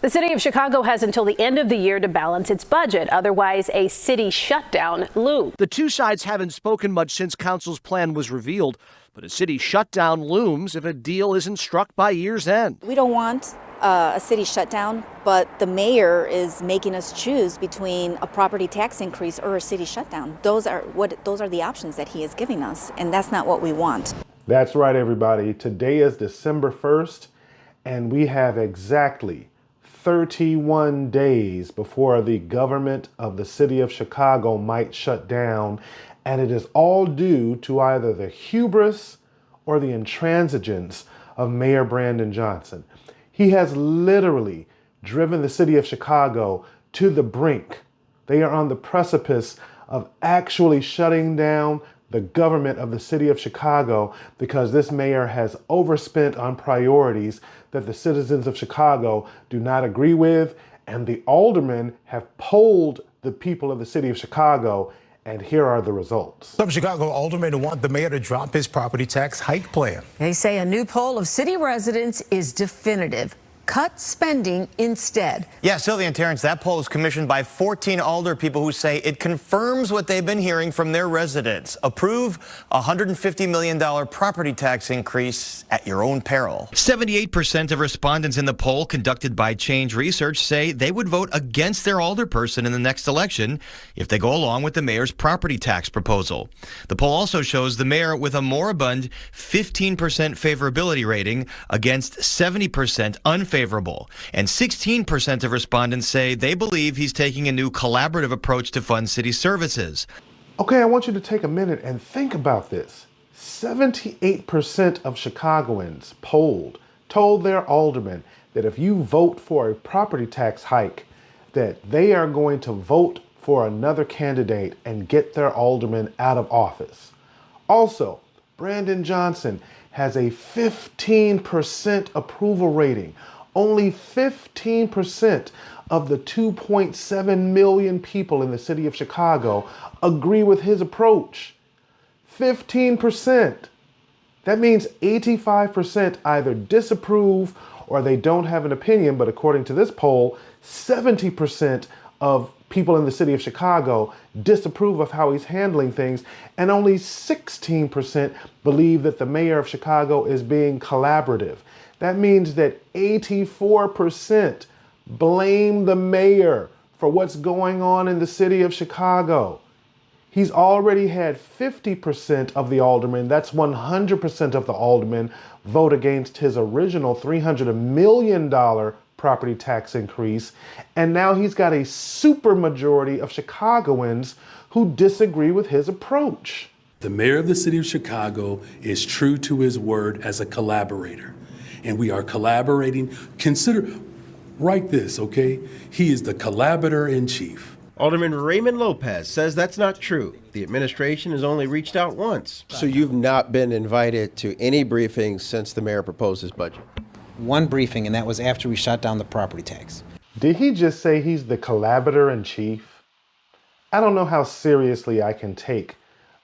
The city of Chicago has until the end of the year to balance its budget. Otherwise, a city shutdown looms. The two sides haven't spoken much since council's plan was revealed, but a city shutdown looms if a deal isn't struck by year's end. We don't want a city shutdown, but the mayor is making us choose between a property tax increase or a city shutdown. Those are the options that he is giving us, and that's not what we want. That's right, everybody. Today is December 1st, and we have exactly 31 days before the government of the city of Chicago might shut down, and it is all due to either the hubris or the intransigence of Mayor Brandon Johnson. He has literally driven the city of Chicago to the brink. They are on the precipice of actually shutting down the government of the city of Chicago because this mayor has overspent on priorities that the citizens of Chicago do not agree with, and the aldermen have polled the people of the city of Chicago, and here are the results. Some Chicago aldermen want the mayor to drop his property tax hike plan. They say a new poll of city residents is definitive. Cut spending instead. Yeah, Sylvia and Terrence, that poll is commissioned by 14 alder people who say it confirms what they've been hearing from their residents. Approve a $150 million property tax increase at your own peril. 78% of respondents in the poll conducted by Change Research say they would vote against their alderperson in the next election if they go along with the mayor's property tax proposal. The poll also shows the mayor with a moribund 15% favorability rating against 70% unfavorable. And 16% of respondents say they believe he's taking a new collaborative approach to fund city services. Okay, I want you to take a minute and think about this. 78% of Chicagoans polled told their aldermen that if you vote for a property tax hike, that they are going to vote for another candidate and get their alderman out of office. Also, Brandon Johnson has a 15% approval rating. Only 15% of the 2.7 million people in the city of Chicago agree with his approach. 15%. That means 85% either disapprove or they don't have an opinion, but according to this poll, 70% of people in the city of Chicago disapprove of how he's handling things, and only 16% believe that the mayor of Chicago is being collaborative. That means that 84% blame the mayor for what's going on in the city of Chicago. He's already had 50% of the aldermen, that's 100% of the aldermen, vote against his original $300 million property tax increase, and now he's got a supermajority of Chicagoans who disagree with his approach. The mayor of the city of Chicago is true to his word as a collaborator, and we are collaborating. Write this, okay? He is the collaborator-in-chief. Alderman Raymond Lopez says that's not true. The administration has only reached out once. So you've not been invited to any briefings since the mayor proposed his budget? One briefing, and that was after we shut down the property tax. Did he just say he's the collaborator-in-chief? I don't know how seriously I can take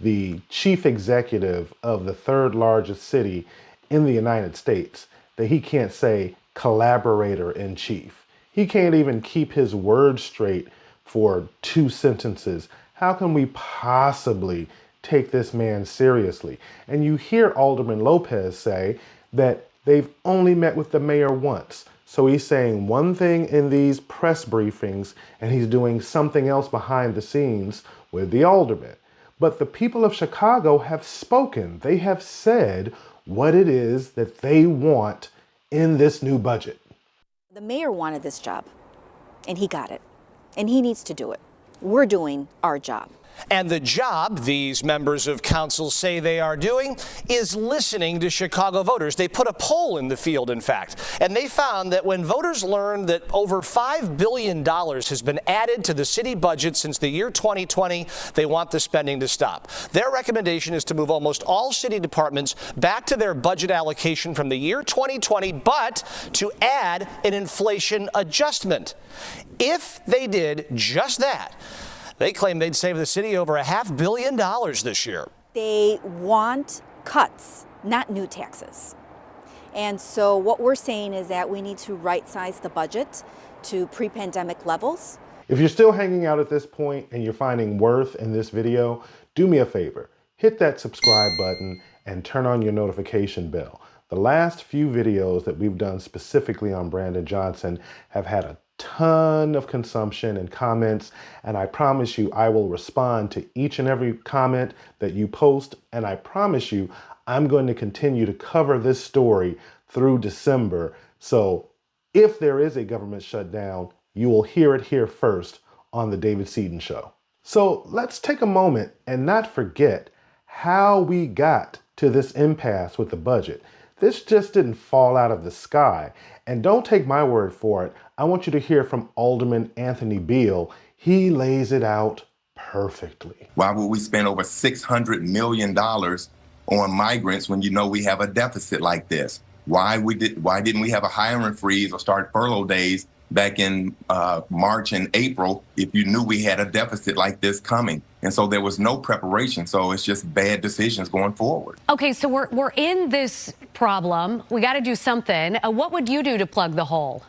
the chief executive of the third largest city in the United States that he can't say collaborator-in-chief. He can't even keep his words straight for 2 sentences. How can we possibly take this man seriously? And you hear Alderman Lopez say that they've only met with the mayor once. So he's saying one thing in these press briefings and he's doing something else behind the scenes with the aldermen. But the people of Chicago have spoken. They have said what it is that they want in this new budget. The mayor wanted this job, and he got it, and he needs to do it. We're doing our job. And the job these members of council say they are doing is listening to Chicago voters. They put a poll in the field, in fact, and they found that when voters learned that over $5 billion has been added to the city budget since the year 2020, they want the spending to stop. Their recommendation is to move almost all city departments back to their budget allocation from the year 2020, but to add an inflation adjustment. If they did just that, they claim they'd save the city over $500 million this year. They want cuts, not new taxes. And so what we're saying is that we need to right-size the budget to pre-pandemic levels. If you're still hanging out at this point and you're finding worth in this video, do me a favor. Hit that subscribe button and turn on your notification bell. The last few videos that we've done specifically on Brandon Johnson have had a ton of consumption and comments, and I promise you I will respond to each and every comment that you post, and I promise you I'm going to continue to cover this story through December. So if there is a government shutdown, you will hear it here first on the David Seaton Show. So let's take a moment and not forget how we got to this impasse with the budget. This just didn't fall out of the sky. And don't take my word for it. I want you to hear from Alderman Anthony Beale. He lays it out perfectly. Why would we spend over $600 million on migrants when you know we have a deficit like this? Why didn't we have a hiring freeze or start furlough days back in March and April if you knew we had a deficit like this coming? And so there was no preparation. So it's just bad decisions going forward. Okay, so we're in this problem. We got to do something. What would you do to plug the hole?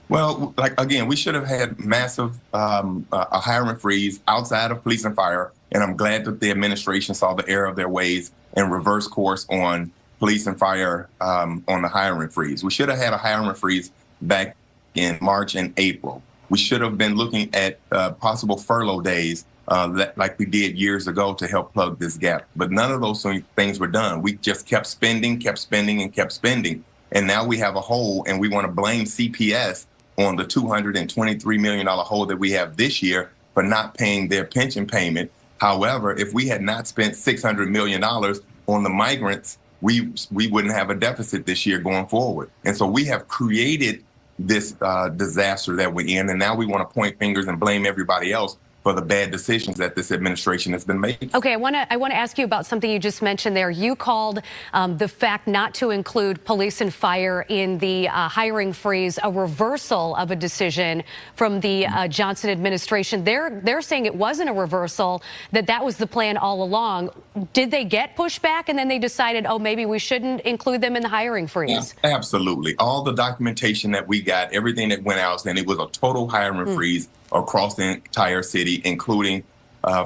Well, again, we should have had massive a hiring freeze outside of police and fire. And I'm glad that the administration saw the error of their ways and reversed course on police and fire on the hiring freeze. We should have had a hiring freeze back in March and April. We should have been looking at possible furlough days like we did years ago to help plug this gap. But none of those things were done. We just kept spending, and kept spending. And now we have a hole, and we want to blame CPS on the $223 million hole that we have this year for not paying their pension payment. However, if we had not spent $600 million on the migrants, we wouldn't have a deficit this year going forward. And so we have created this disaster that we're in, and now we want to point fingers and blame everybody else for the bad decisions that this administration has been making. Okay, I want to ask you about something you just mentioned there. You called the fact not to include police and fire in the hiring freeze a reversal of a decision from the Johnson administration. They're saying it wasn't a reversal, that was the plan all along. Did they get pushback and then they decided, oh, maybe we shouldn't include them in the hiring freeze? Yeah, absolutely. All the documentation that we got, everything that went out, and it was a total hiring freeze across the entire city, including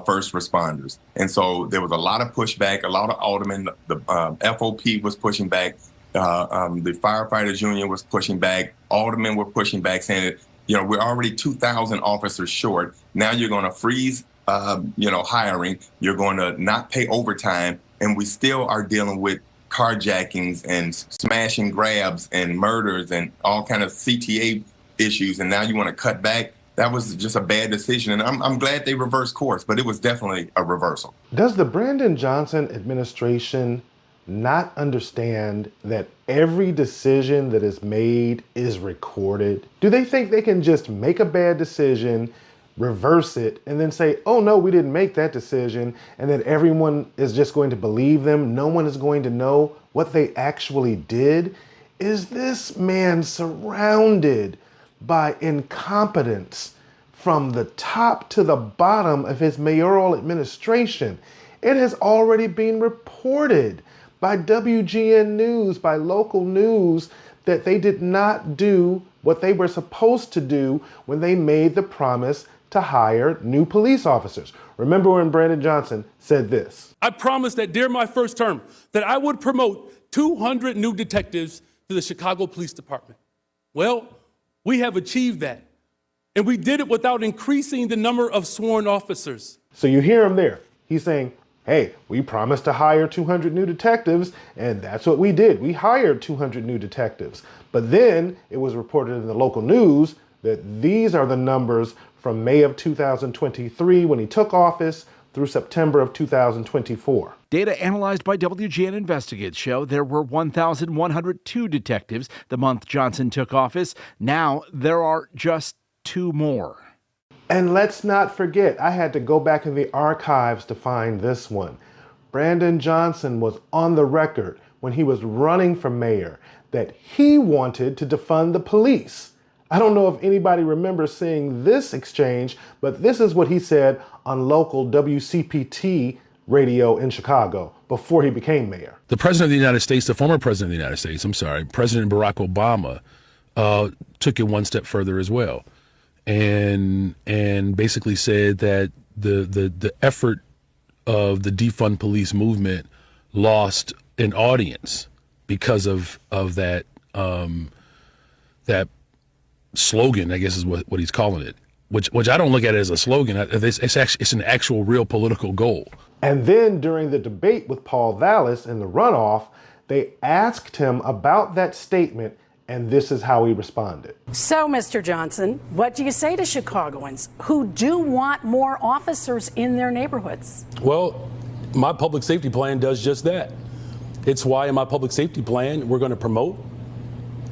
first responders. And so there was a lot of pushback, a lot of aldermen. The FOP was pushing back. The firefighters union was pushing back. Aldermen were pushing back, saying that, we're already 2,000 officers short. Now you're going to freeze, hiring. You're going to not pay overtime. And we still are dealing with carjackings and smash and grabs and murders and all kind of CTA issues. And now you want to cut back. That was just a bad decision, and I'm glad they reversed course, but it was definitely a reversal. Does the Brandon Johnson administration not understand that every decision that is made is recorded? Do they think they can just make a bad decision, reverse it, and then say, oh no, we didn't make that decision, and that everyone is just going to believe them? No one is going to know what they actually did? Is this man surrounded by incompetence from the top to the bottom of his mayoral administration? It has already been reported by WGN News, by local news, that they did not do what they were supposed to do when they made the promise to hire new police officers. Remember when Brandon Johnson said this? I promised that during my first term that I would promote 200 new detectives to the Chicago Police Department. Well, we have achieved that, and we did it without increasing the number of sworn officers. So you hear him there. He's saying, hey, we promised to hire 200 new detectives, and that's what we did. We hired 200 new detectives. But then it was reported in the local news that these are the numbers from May of 2023 when he took office through September of 2024. Data analyzed by WGN Investigates show there were 1,102 detectives the month Johnson took office. Now there are just 2 more. And let's not forget, I had to go back in the archives to find this one. Brandon Johnson was on the record when he was running for mayor that he wanted to defund the police. I don't know if anybody remembers seeing this exchange, but this is what he said on local WCPT radio in Chicago before he became mayor. The president of the United States, the former president of the United States, President Barack Obama, took it one step further as well, and basically said that the effort of the defund police movement lost an audience because of that that slogan, I guess is what he's calling it, which I don't look at it as a slogan. It's an actual real political goal. And then during the debate with Paul Vallis in the runoff, they asked him about that statement, and this is how he responded. So, Mr. Johnson, what do you say to Chicagoans who do want more officers in their neighborhoods? Well, my public safety plan does just that. It's why in my public safety plan, we're going to promote,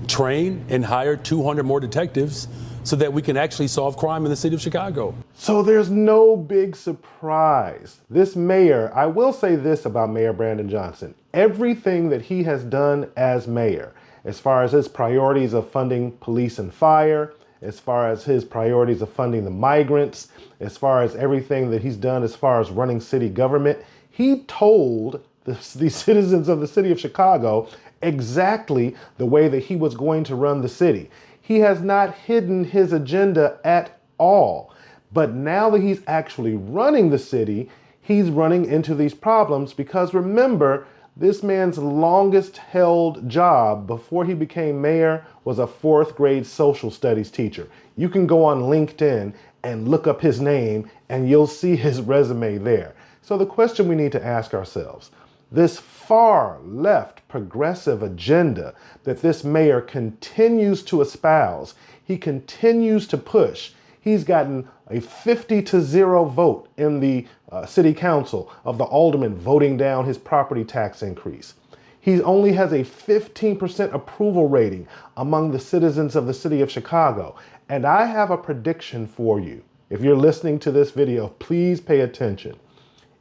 train, and hire 200 more detectives so that we can actually solve crime in the city of Chicago. So there's no big surprise. This mayor, I will say this about Mayor Brandon Johnson, everything that he has done as mayor, as far as his priorities of funding police and fire, as far as his priorities of funding the migrants, as far as everything that he's done as far as running city government, he told the citizens of the city of Chicago exactly the way that he was going to run the city. He has not hidden his agenda at all. But now that he's actually running the city, he's running into these problems because remember, this man's longest held job before he became mayor was a 4th grade social studies teacher. You can go on LinkedIn and look up his name and you'll see his resume there. So the question we need to ask ourselves, this far left progressive agenda that this mayor continues to espouse, he continues to push. He's gotten a 50-0 vote in the city council of the aldermen voting down his property tax increase. He only has a 15% approval rating among the citizens of the city of Chicago. And I have a prediction for you. If you're listening to this video, please pay attention.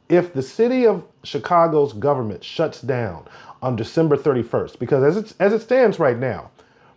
If the city of Chicago's government shuts down on December 31st, because as it stands right now,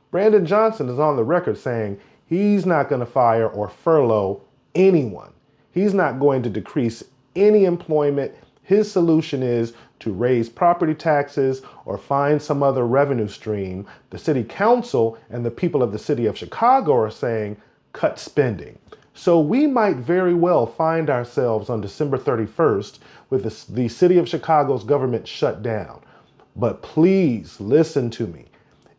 Brandon Johnson is on the record saying he's not going to fire or furlough anyone. He's not going to decrease any employment. His solution is to raise property taxes or find some other revenue stream. The city council and the people of the city of Chicago are saying cut spending. So we might very well find ourselves on December 31st with the city of Chicago's government shut down. But please listen to me.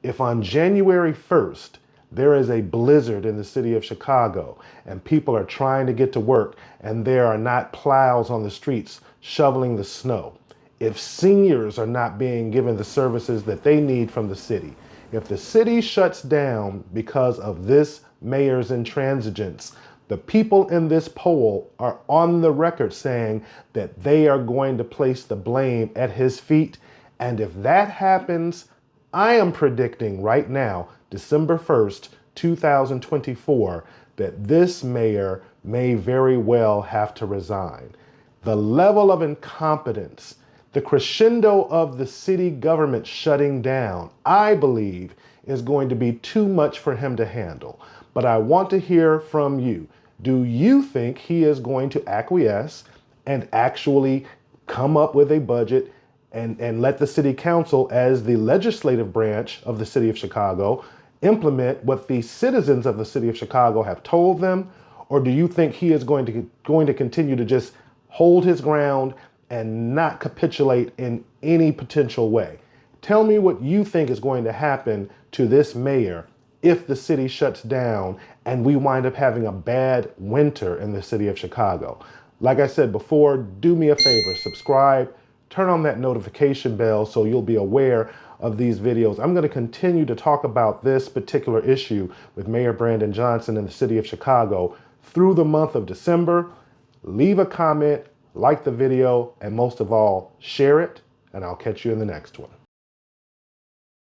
If on January 1st, there is a blizzard in the city of Chicago and people are trying to get to work and there are not plows on the streets shoveling the snow, if seniors are not being given the services that they need from the city, if the city shuts down because of this mayor's intransigence, the people in this poll are on the record saying that they are going to place the blame at his feet. And if that happens, I am predicting right now, December 1st, 2024, that this mayor may very well have to resign. The level of incompetence, the crescendo of the city government shutting down, I believe, is going to be too much for him to handle. But I want to hear from you. Do you think he is going to acquiesce and actually come up with a budget and let the city council, as the legislative branch of the city of Chicago, implement what the citizens of the city of Chicago have told them? Or do you think he is going to continue to just hold his ground and not capitulate in any potential way? Tell me what you think is going to happen to this mayor if the city shuts down and we wind up having a bad winter in the city of Chicago. Like I said before, do me a favor, subscribe, turn on that notification bell so you'll be aware of these videos. I'm going to continue to talk about this particular issue with Mayor Brandon Johnson in the city of Chicago through the month of December. Leave a comment, like the video, and most of all, share it, and I'll catch you in the next one.